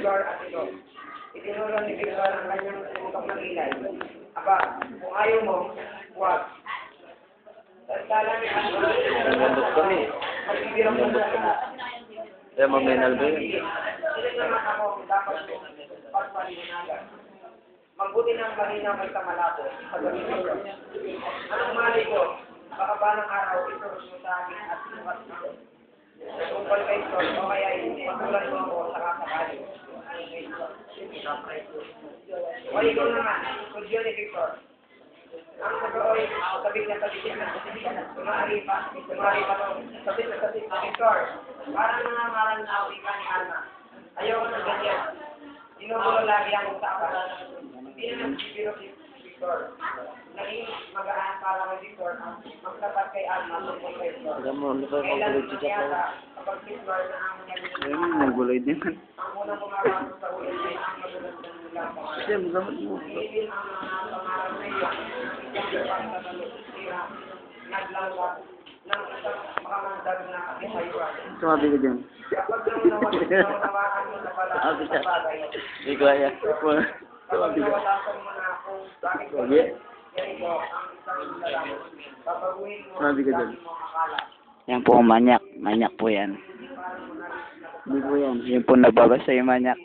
Victor at ito. Itinuro ni Victor ang kanyang putok ng ilay. Aba, kung ayaw mo, huwag. Nangambot kami. Nangambot kami. Kaya mamenal ba yun? Sila naman ako dapat pagpalinagan. Mabuti ng malinaw at kamalabo sa gamitin ko. Anong mali ko? Baka ba ng araw ito mo sa akin at sukat ako. Tungkol kay Sol, o kaya patulan mo ako sa kasakali. O ikaw naman, kudyo ni Victor. Ang totoo ay sabik na sabik na tumari pa to. Sabik na sabik na Victor. Parang nangangaral na ako ka ni Alma. Ayaw ko ng ganyan. Sinubulo lagi ang usapan. Hindi naman si Victor. Naging magaan para kay Victor ang magtapat kay Alma tungkol kay Victor. Kailan mo yata kapag Victor na ang Nagulay din. ang unang pumapasok sa ulit ay ang magulat ng nilang pangalan. Siya, magamit mo. Iibin ang mga pangarap na iyon, isang pagtatalog, naglangga ng isang makamandag na isayuan. Sumabi ka dyan. Kapag naunawaan mo na pala Sabi sa siya. bagay, Hindi ko kaya. kapag Sumabi ka. nawalasan mo na kung bakit ko Sabi? ganito ang isang lalaki, papaguhin mo Sabi ka dyan. dati mo akala. Yan po ang manyak. Manyak po yan. Hindi ko yan. Yan po nagbabasa yung manyak.